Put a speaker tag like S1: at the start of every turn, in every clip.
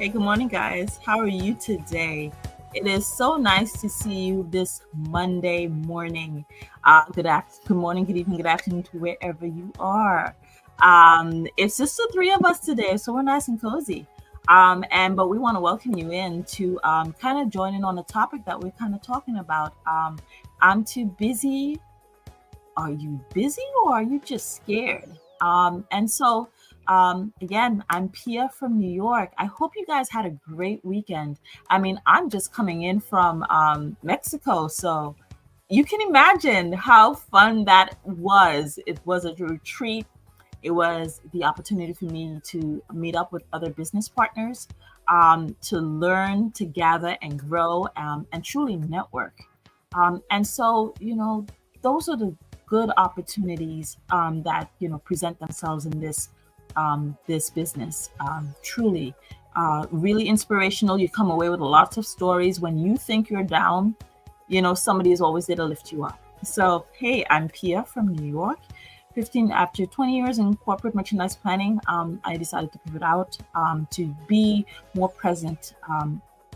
S1: Hey, good morning, guys. How are you today? It is so nice to see you this Monday morning. Good morning, good evening, good afternoon to wherever you are. It's just the three of us today, so we're nice and cozy. But we want to welcome you in to kind of join in on the topic that we're kind of talking about. I'm too busy. Are you busy or are you just scared? Again, I'm Pia from New York. I hope you guys had a great weekend. I mean, I'm just coming in from Mexico, so you can imagine how fun that was. It was a retreat. It was the opportunity for me to meet up with other business partners, to learn, to gather and grow, and truly network. Those are the good opportunities that present themselves in this business. Truly, really inspirational. You come away with lots of stories. When you think you're down, somebody is always there to lift you up. So, hey, I'm Pia from New York. After 20 years in corporate merchandise planning, I decided to pivot out to be more present,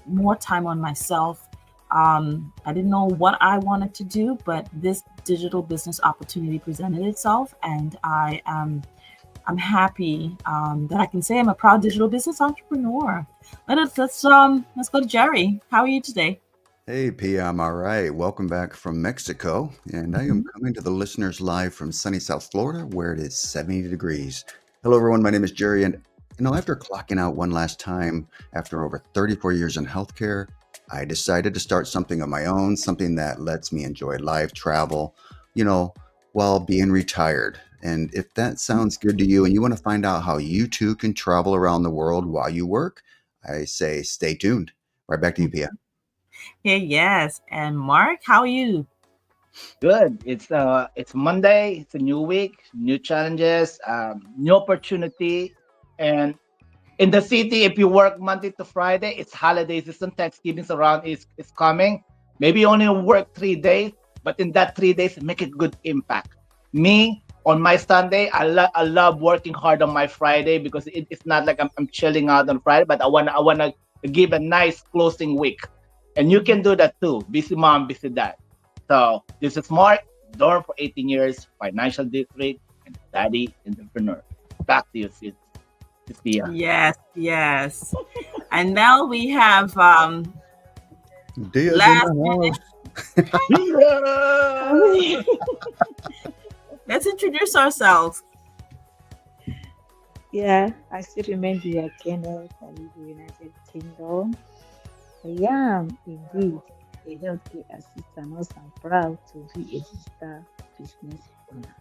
S1: more time on myself. I didn't know what I wanted to do, but this digital business opportunity presented itself, and I'm happy that I can say I'm a proud digital business entrepreneur. Let's go to Jerry. How are you today?
S2: Hey, Pia, I'm all right. Welcome back from Mexico. And I am
S1: Mhm.
S2: coming to the listeners live from sunny South Florida, where it is 70 degrees. Hello, everyone. My name is Jerry. And, after clocking out one last time after over 34 years in healthcare, I decided to start something of my own, something that lets me enjoy life, travel, you know, while being retired. And if that sounds good to you and you want to find out how you too can travel around the world while you work, I say stay tuned. Right back to you, Pia.
S1: Hey, yes. And Mark, how are you?
S3: Good. It's Monday. It's a new week, new challenges, new opportunity. And in the city, if you work Monday to Friday, it's holiday season. Thanksgiving's around is coming. Maybe you only work 3 days, but in that 3 days, make a good impact. Me on my Sunday, I love working hard on my Friday because it's not like I'm chilling out on Friday, but I wanna give a nice closing week, and you can do that too. Busy mom, busy dad. So this is Mark, Dorm for 18 years, financial district, and daddy entrepreneur. Back to you, Sia.
S1: Yes, yes. And now we have
S2: Dia's in
S1: last
S2: the
S1: minute.
S2: house.
S3: Yeah.
S1: Let's introduce ourselves.
S4: Yeah, I still remain the Kenneth. I live in the United Kingdom. I am indeed a healthcare assistant. Also, I'm proud to be a digital business owner.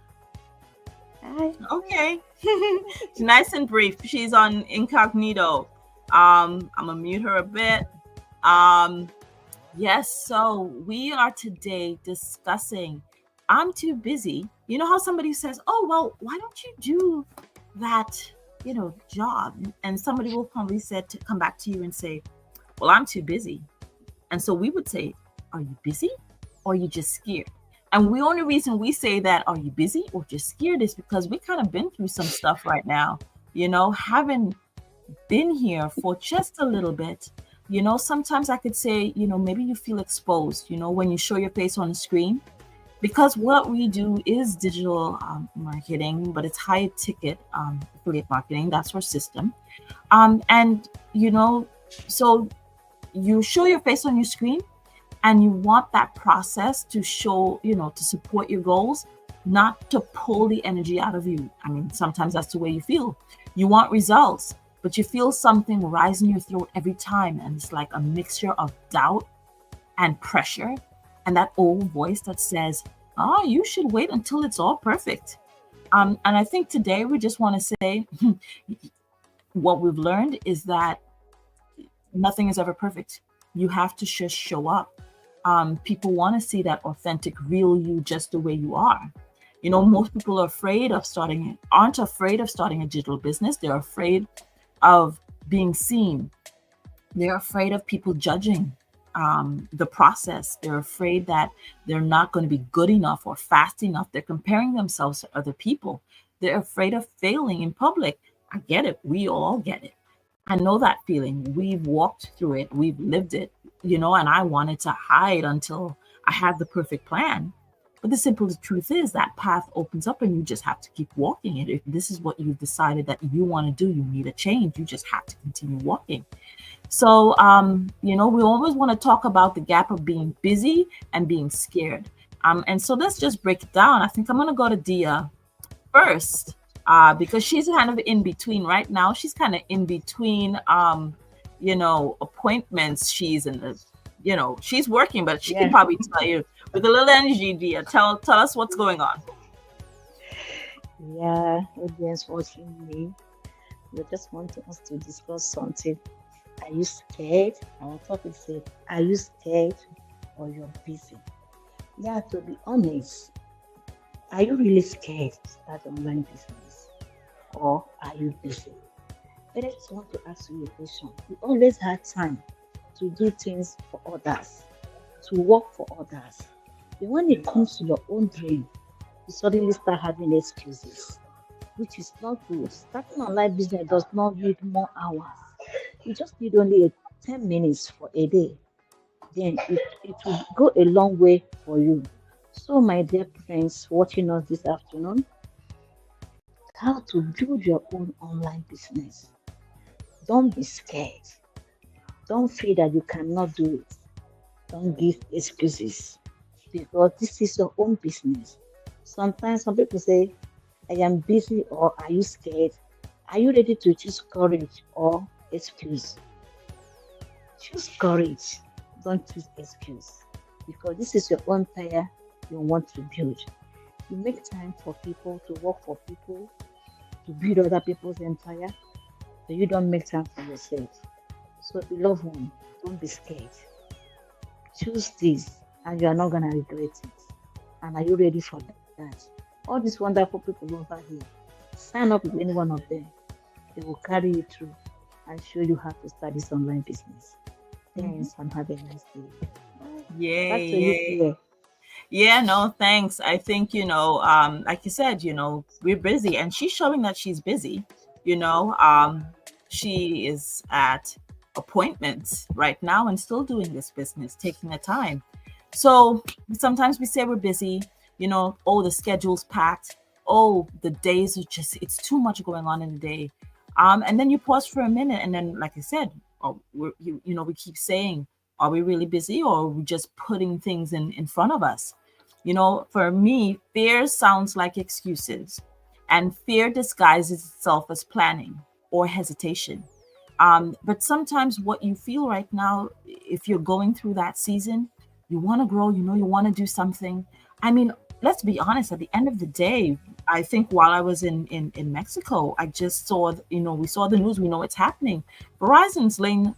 S4: Hi.
S1: Okay. Nice and brief. She's on incognito. I'm gonna mute her a bit. Um, yes, so we are today discussing I'm too busy. You know how somebody says, "Oh, well, why don't you do that, job?" And somebody will probably said to come back to you and say, "Well, I'm too busy." And so we would say, "Are you busy or are you just scared?" And the only reason we say that, "Are you busy or just scared?" is because we kind of been through some stuff right now, having been here for just a little bit. Sometimes I could say, maybe you feel exposed, when you show your face on the screen, because what we do is digital marketing, but it's high ticket affiliate marketing. That's our system. And, so you show your face on your screen and you want that process to show, to support your goals, not to pull the energy out of you. I mean, sometimes that's the way you feel. You want results, but you feel something rise in your throat every time. And it's like a mixture of doubt and pressure and that old voice that says, "Oh, you should wait until it's all perfect." And I think today we just want to say what we've learned is that nothing is ever perfect. You have to just show up. People want to see that authentic, real you just the way you are. Most people aren't afraid of starting a digital business. They're afraid of being seen. They're afraid of people judging the process. They're afraid that they're not going to be good enough or fast enough. They're comparing themselves to other people. They're afraid of failing in public. I get it. We all get it. I know that feeling. We've walked through it, we've lived it, and I wanted to hide until I had the perfect plan. But the simple truth is that path opens up and you just have to keep walking it. If this is what you've decided that you want to do, you need a change, you just have to continue walking. So, we always want to talk about the gap of being busy and being scared. And so let's just break it down. I think I'm going to go to Dia first, because she's kind of in between right now. She's kind of in between, appointments. She's in the, she's working, but she can
S4: Yeah,
S1: probably tell you with a little energy, Dia. Tell us what's going on.
S4: yeah, audience watching me. We just want us to discuss something. Are you scared? Our topic said, are you scared or you're busy? Yeah, to be honest, are you really scared to start online business or are you busy? But I just want to ask you a question. We always had time to do things for others, to work for others. But when it comes to your own dream, you suddenly start having excuses, which is not good. Starting online business does not need more hours. You just need only 10 minutes for a day. Then it will go a long way for you. So, my dear friends watching us this afternoon, how to build your own online business. Don't be scared. Don't feel that you cannot do it. Don't give excuses because this is your own business. Sometimes some people say, I am busy or are you scared? Are you ready to choose courage or excuse? Choose courage. Don't choose excuse because this is your own empire you want to build. You make time for people, to work for people, to build other people's empire, but you don't make time for yourself. So, beloved one, don't be scared. Choose this, and you are not gonna regret it. And are you ready for that? All these wonderful people over here, sign up with any one of them. They will carry you through and show you how to start this online business.
S1: Mhm.
S4: Thanks, and have a nice day. Back
S1: Yay,
S4: to you,
S1: yay.
S4: Pierre.
S1: Yeah, no, thanks. I think, like you said, we're busy and she's showing that she's busy. You know, she is at appointments right now and still doing this business, taking the time. So sometimes we say we're busy, oh, the schedule's packed. Oh, the days are just, it's too much going on in the day. And then you pause for a minute and then, like I said, we keep saying, are we really busy or are we just putting things in front of us? For me, fear sounds like excuses, and fear disguises itself as planning or hesitation. But sometimes what you feel right now, if you're going through that season, you want to grow, you want to do something. I mean, let's be honest, at the end of the day, I think while I was in Mexico, I just saw, we saw the news, we know it's happening. Verizon's laying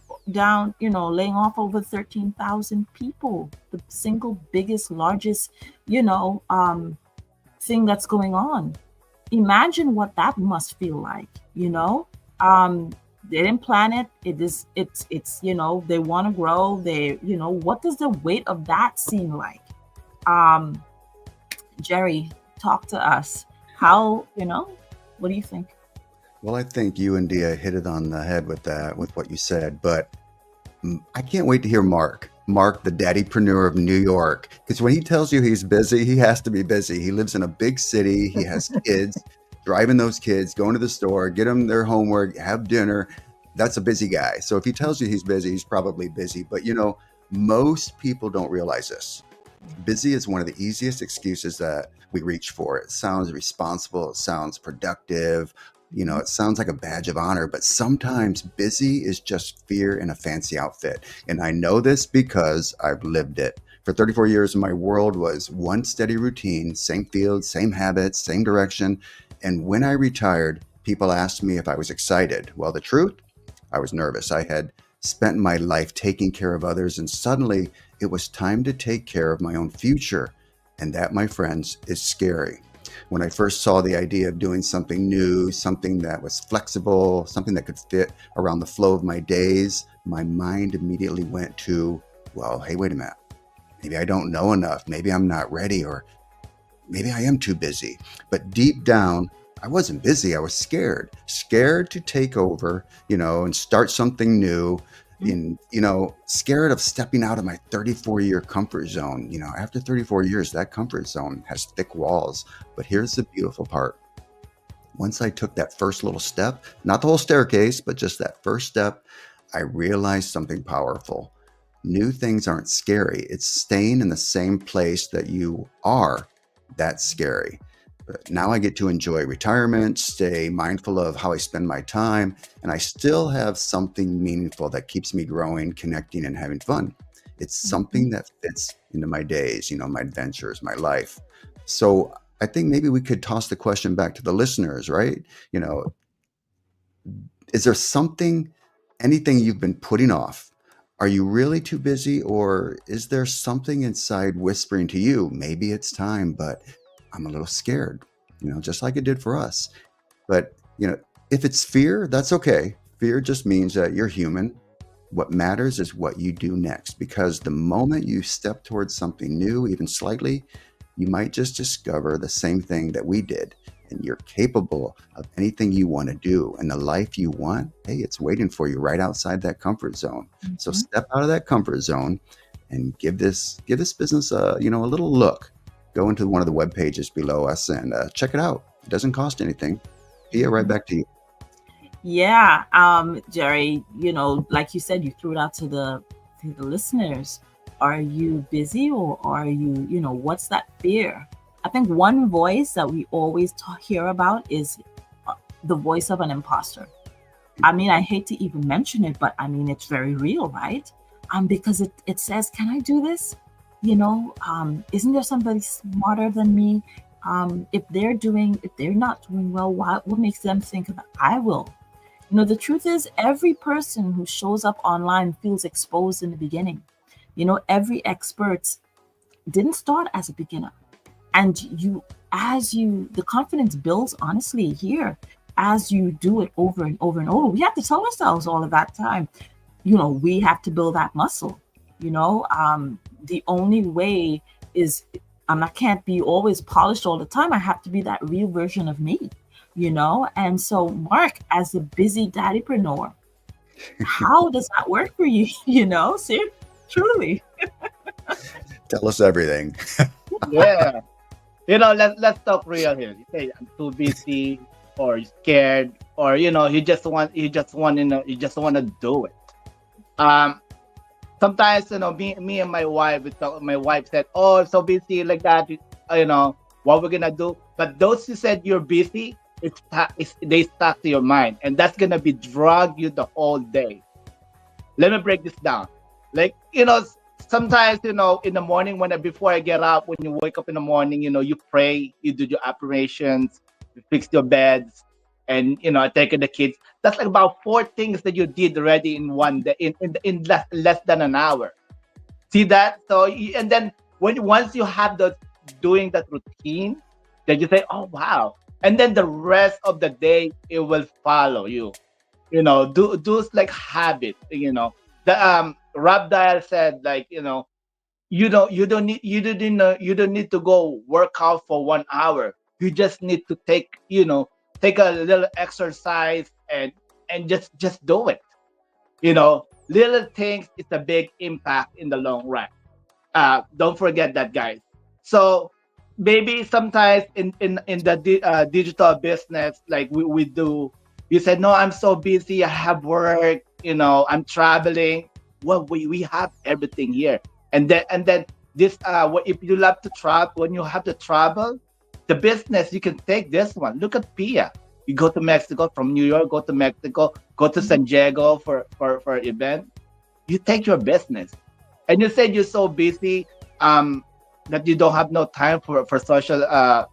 S1: off over 13,000 people, the single biggest, largest, you know, um, thing that's going on. Imagine what that must feel like, you know? Um, they didn't plan it. It's, they want to grow. What does the weight of that seem like? Um, Jerry, talk to us. What do you think?
S2: Well, I think you and Dia hit it on the head with that, with what you said. But I can't wait to hear Mark. Mark, the daddypreneur of New York. Because when he tells you he's busy, he has to be busy. He lives in a big city. He has kids, driving those kids, going to the store, get them their homework, have dinner. That's a busy guy. So if he tells you he's busy, he's probably busy. But most people don't realize this. Busy is one of the easiest excuses that we reach for. It sounds responsible. It sounds productive. It sounds like a badge of honor, but sometimes busy is just fear in a fancy outfit. And I know this because I've lived it. For 34 years, my world was one steady routine, same field, same habits, same direction. And when I retired, people asked me if I was excited. Well, the truth, I was nervous. I had spent my life taking care of others, and suddenly it was time to take care of my own future. And that, my friends, is scary. When I first saw the idea of doing something new, something that was flexible, something that could fit around the flow of my days, my mind immediately went to, well, hey, wait a minute. Maybe I don't know enough. Maybe I'm not ready, or maybe I am too busy. But deep down, I wasn't busy. I was scared to take over, and start something new. Scared of stepping out of my 34-year comfort zone. After 34 years, that comfort zone has thick walls. But here's the beautiful part. Once I took that first little step, not the whole staircase, but just that first step, I realized something powerful. New things aren't scary. It's staying in the same place that you are that's scary. But now I get to enjoy retirement, stay mindful of how I spend my time, and I still have something meaningful that keeps me growing, connecting, and having fun. It's something that fits into my days, my adventures, my life. So I think maybe we could toss the question back to the listeners, right? Is there anything you've been putting off? Are you really too busy, or is there something inside whispering to you, maybe it's time, but I'm a little scared, just like it did for us. But, if it's fear, that's okay. Fear just means that you're human. What matters is what you do next, because the moment you step towards something new, even slightly, you might just discover the same thing that we did. And you're capable of anything you want to do. And the life you want, hey, it's waiting for you right outside that comfort zone. So step out of that comfort zone and give this business a little look. Go into one of the web pages below us and check it out. It doesn't cost anything. Pia, right back to you.
S1: Yeah, Jerry, like you said, you threw it out to the listeners. Are you busy, or are you, what's that fear? I think one voice that we always hear about is the voice of an imposter. I mean, I hate to even mention it, but I mean, it's very real, right? Because it says, can I do this? Isn't there somebody smarter than me? If they're not doing well, what makes them think that I will? The truth is, every person who shows up online feels exposed in the beginning. Every expert didn't start as a beginner. And the confidence builds, honestly, here, as you do it over and over and over. We have to tell ourselves all of that time, we have to build that muscle. The only way is, I can't be always polished all the time. I have to be that real version of me, And so, Mark, as a busy daddypreneur, how does that work for you? See, truly.
S2: Tell us everything.
S3: Yeah. Let's talk real here. You say I'm too busy, or scared, or you just want to do it. Sometimes me and my wife, my wife said, "Oh, I'm so busy like that. What we're gonna do?" But those who said you're busy, they stuck to your mind, and that's gonna be drag you the whole day. Let me break this down. Like sometimes in the morning, before I get up, when you wake up in the morning, you pray, you do your affirmations, you fix your beds, and I take the kids. That's like about 4 things that you did already in one day, in less than an hour. See that? So and then once you have doing that routine, then you say, oh wow, and then the rest of the day it will follow you. Do like habit. The Rob Dial said, like, you don't need to go work out for 1 hour. You just need to take a little exercise and just do it. Little things, it's a big impact in the long run. Don't forget that, guys. So maybe sometimes in the digital business, like we do, you said, no, I'm so busy, I have work, I'm traveling. Well, we have everything here. And then this if you love to travel, when you have to travel, the business, you can take this one. Look at Pia. You go to Mexico, from New York, go to Mexico, go to San Diego for an event. You take your business. And you said you're so busy that you don't have no time for social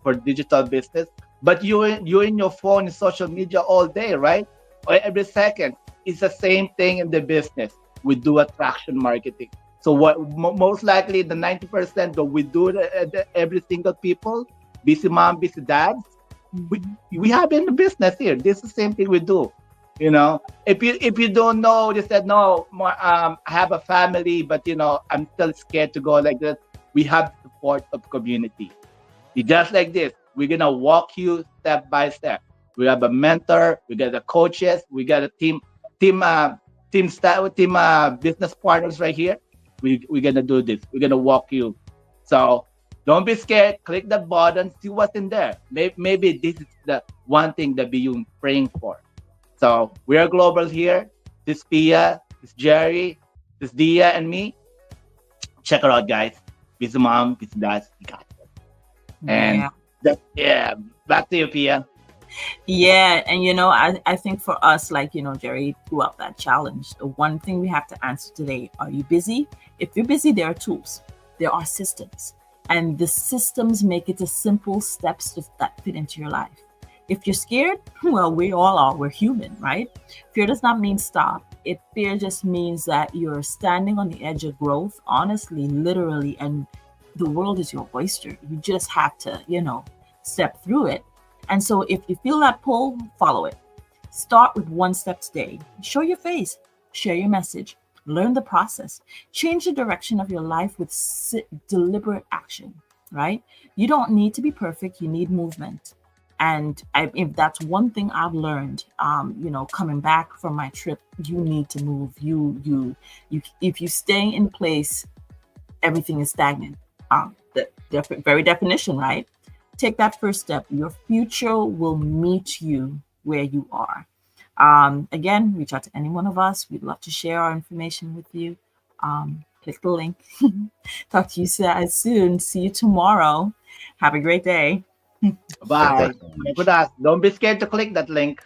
S3: for digital business. But you're in your phone and social media all day, right? Or every second. It's the same thing in the business. We do attraction marketing. So what most likely the 90% that we do every single people, busy mom, busy dads, we have in the business here. This is the same thing we do. If you don't know, you said no, I have a family, but I'm still scared to go like this. We have the support of community. You just like this. We're gonna walk you step by step. We have a mentor, we got the coaches, we got a team, team business partners right here. We're gonna do this. We're gonna walk you. So don't be scared. Click that button. See what's in there. Maybe this is the one thing that you're praying for. So we are global here. This Pia, this Jerry, this Dia, and me. Check it out, guys. This mom, this dad, we got it. And
S1: Yeah.
S3: yeah. Back to you, Pia.
S1: Yeah, and I think for us, like, Jerry threw out that challenge. The one thing we have to answer today, are you busy? If you're busy, there are tools, there are systems, and the systems make it the simple steps that fit into your life. If you're scared, well, we all are. We're human, right? Fear does not mean stop. Fear just means that you're standing on the edge of growth, honestly, literally, and the world is your oyster. You just have to, step through it. And so if you feel that pull, follow it. Start with one step today. Show your face, share your message, learn the process, change the direction of your life with deliberate action, right? You don't need to be perfect, you need movement. And if that's one thing I've learned, coming back from my trip, you need to move. You, if you stay in place, everything is stagnant. The very definition, right? Take that first step. Your future will meet you where you are. Again, reach out to any one of us. We'd love to share our information with you. Click the link. Talk to you soon. See you tomorrow. Have a great day.
S3: Bye. Connect with us. Don't be scared to click that link.